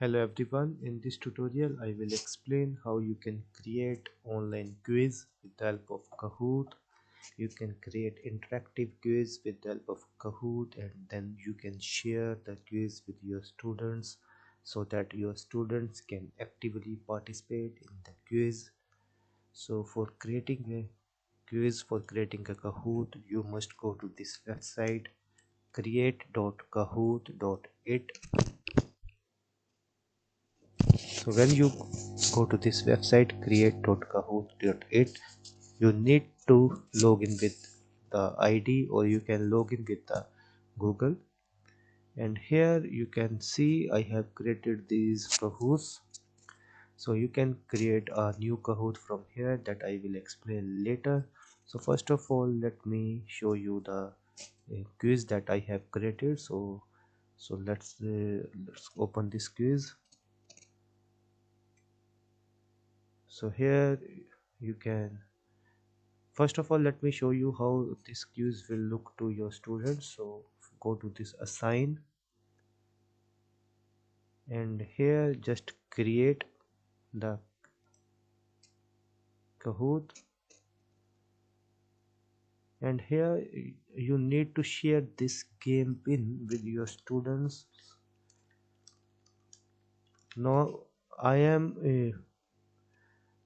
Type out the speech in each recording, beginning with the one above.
Hello everyone, in this tutorial I will explain how you can create online quiz with the help of Kahoot. You can create interactive quiz with the help of Kahoot, and then you can share the quiz with your students so that your students can actively participate in the quiz. So for creating a quiz, for creating a Kahoot, you must go to this website create.kahoot.it. So when you go to this website create.kahoot.it, you need to log in with the ID, or you can log in with the Google. And here you can see I have created these Kahoots. So you can create a new Kahoot from here that I will explain later. So first of all, let me show you the quiz that I have created. So let's open this quiz. So here you can, first of all, let me show you how this quiz will look to your students. So go to this assign, and here just create the Kahoot, and here you need to share this game pin with your students. Now I am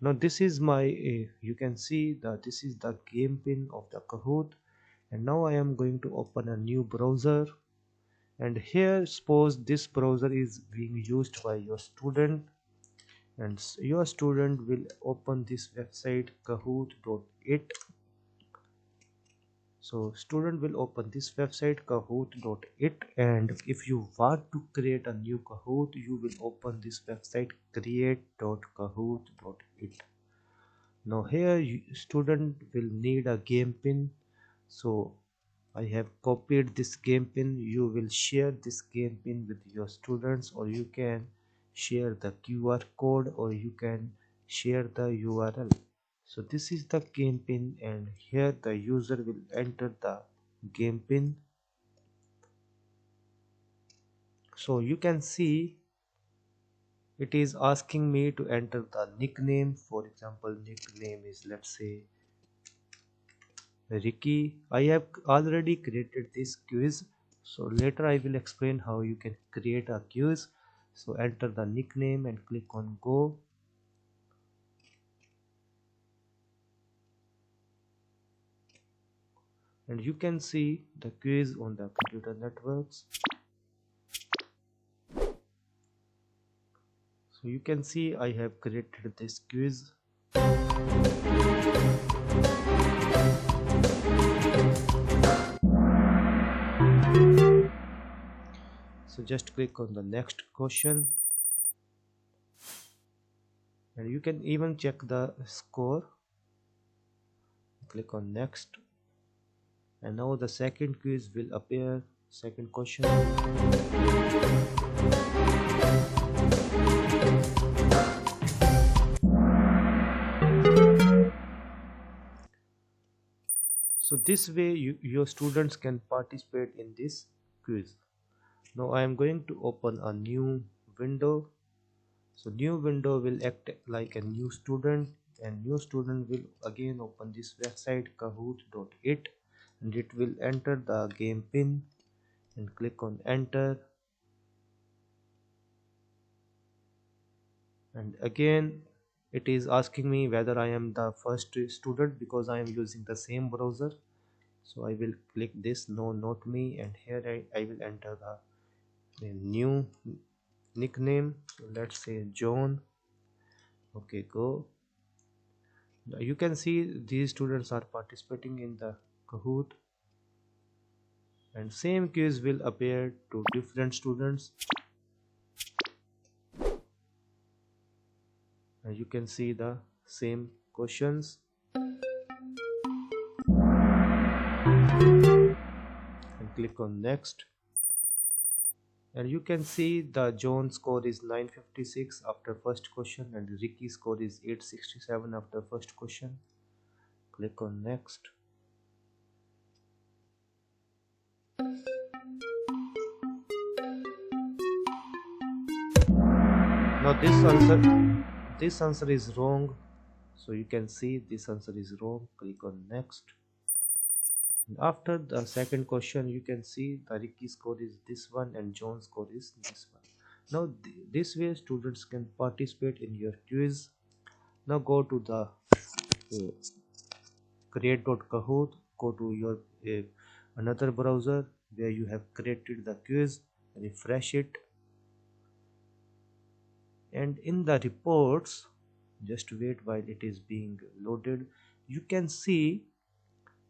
now this is my you can see that this is the game pin of the Kahoot, and now I am going to open a new browser. And here suppose this browser is being used by your student, and your student will open this website kahoot.it. So student will open this website kahoot.it, and if you want to create a new Kahoot, you will open this website create.kahoot.it. Now here student will need a game pin, so I have copied this game pin. You will share this game pin with your students, or you can share the QR code, or you can share the URL. So this is the game pin, and here the user will enter the game pin. So you can see it is asking me to enter the nickname. For example, nickname is, let's say, Ricky. I have already created this quiz, so later I will explain how you can create a quiz. So enter the nickname and click on go. And you can see the quiz on the computer networks. So you can see I have created this quiz. So just click on the next question, and you can even check the score. Click on next, and now the second quiz will appear, second question. So this way your students can participate in this quiz. Now I am going to open a new window. So new window will act like a new student, and new student will again open this website kahoot.it, and it will enter the game pin and click on enter. And again it is asking me whether I am the first student, because I am using the same browser. So I will click this no, not me, and here I will enter the new nickname. So let's say John. Okay, go. Now you can see these students are participating in the Kahoot, and same quiz will appear to different students. And you can see the same questions, and click on next. And you can see the John score is 956 after first question, and Ricky score is 867 after first question. Click on next. Now this answer is wrong, so you can see this answer is wrong. Click on next. After the second question, you can see the Ricky score is this one and John's score is this one. Now this way students can participate in your quiz. Now go to the create.kahoot, go to your another browser where you have created the quiz, refresh it, and in the reports, just wait while it is being loaded. You can see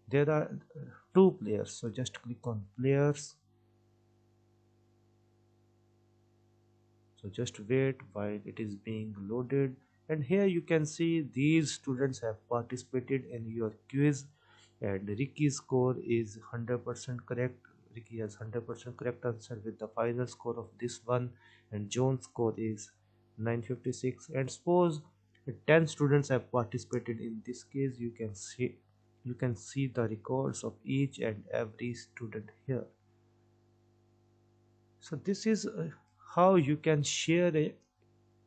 there are two players, so just click on players. So just wait while it is being loaded, and here you can see these students have participated in your quiz, and Ricky's score is 100% correct. Ricky has 100% correct answer with the final score of this one, and John's score is 956. And suppose 10 students have participated in this case, you can see the records of each and every student here. So this is how you can share a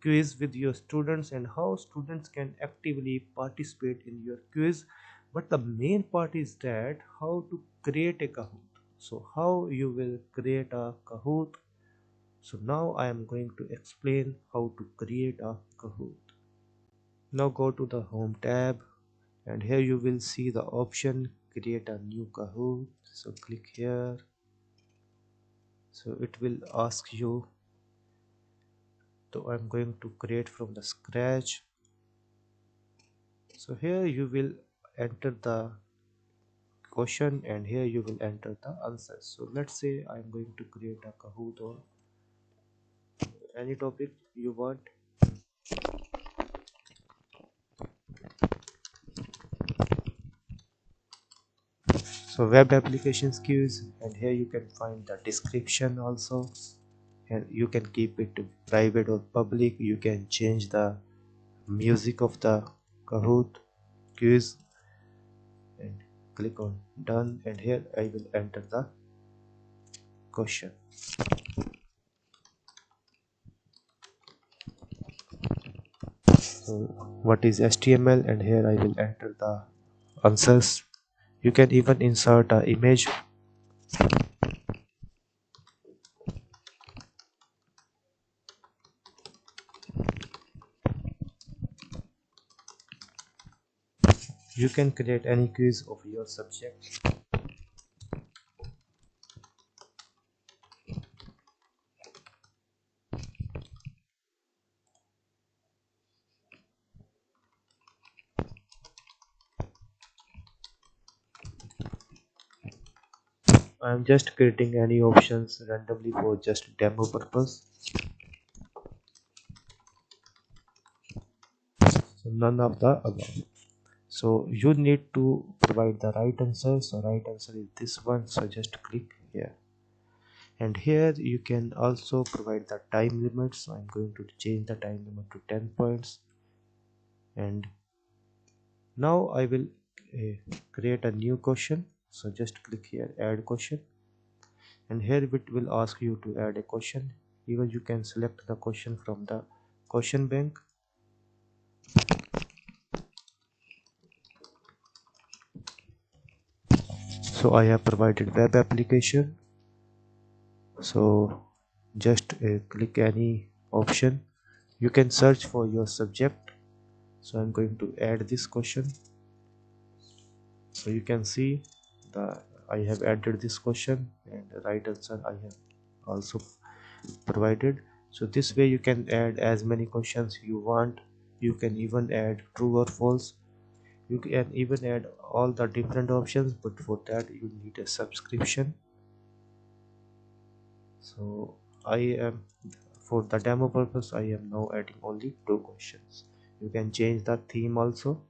quiz with your students and how students can actively participate in your quiz. But the main part is that how to create a Kahoot. So how you will create a Kahoot. So now I am going to explain how to create a Kahoot. Now go to the home tab, and here you will see the option create a new Kahoot. So click here. So it will ask you, so I'm going to create from the scratch. So here you will enter the question and here you will enter the answer. So let's say I'm going to create a Kahoot or any topic you want. So web applications quiz, and here you can find the description also, and you can keep it private or public. You can change the music of the Kahoot quiz and click on done, and here I will enter the question. So what is HTML, and here I will enter the answers. You can even insert an image. You can create any quiz of your subject. I am just creating any options randomly for just demo purpose. So none of the above. So you need to provide the right answer. So right answer is this one. So just click here. And here you can also provide the time limit. So I'm going to change the time limit to 10 points. And now I will create a new question. So just click here, add question, and here it will ask you to add a question. Even you can select the question from the question bank. So I have provided web application, so just click any option. You can search for your subject. So I'm going to add this question. So you can see the I have added this question, and the right answer I have also provided. So this way you can add as many questions you want. You can even add true or false. You can even add all the different options, but for that you need a subscription. So I am, for the demo purpose, I am now adding only 2 questions. You can change the theme also.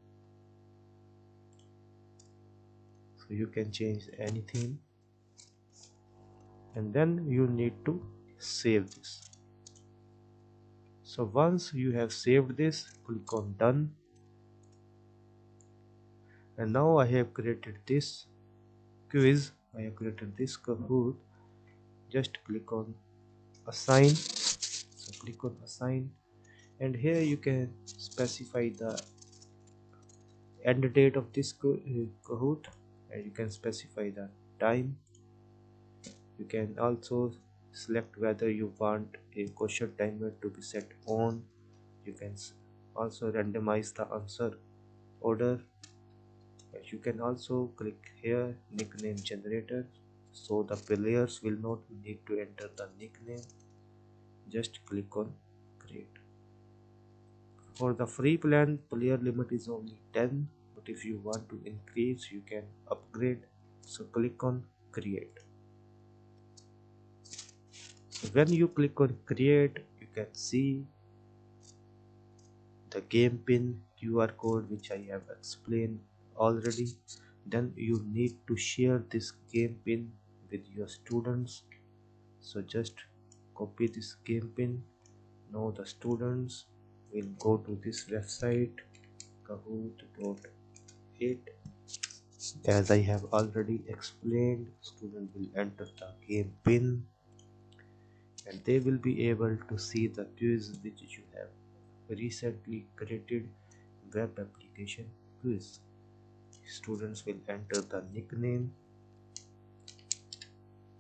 So you can change any theme, and then you need to save this. So once you have saved this, click on done. And now I have created this quiz. I have created this Kahoot. Just click on assign. So click on assign, And here you can specify the end date of this Kahoot, and you can specify the time. You can also select whether you want a question timer to be set on. You can also randomize the answer order. You can also click here nickname generator, so the players will not need to enter the nickname. Just click on create. For the free plan, player limit is only 10, but if you want to increase you can upgrade, so click on create. So when you click on create, you can see the game pin QR code which I have explained already. Then you need to share this game pin with your students, so just copy this game pin. Now the students will go to this website Kahoot.8. As I have already explained, student will enter the game pin and they will be able to see the quiz which you have recently created, web application quiz. Students will enter the nickname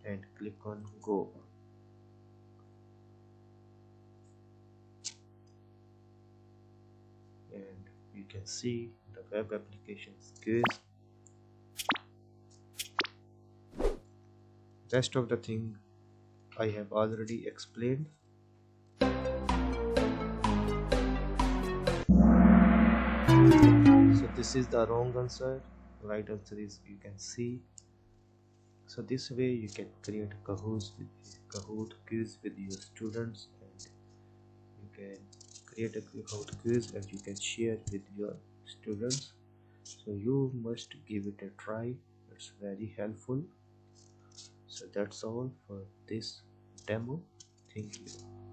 and click on go. And you can see the web applications quiz. Rest of the thing I have already explained. So this is the wrong answer. Right answer is, you can see. So this way you can create Kahoot quiz with your students, and you can create a Kahoot quiz and you can share with your students. So you must give it a try. It's very helpful. So that's all for this demo. Thank you.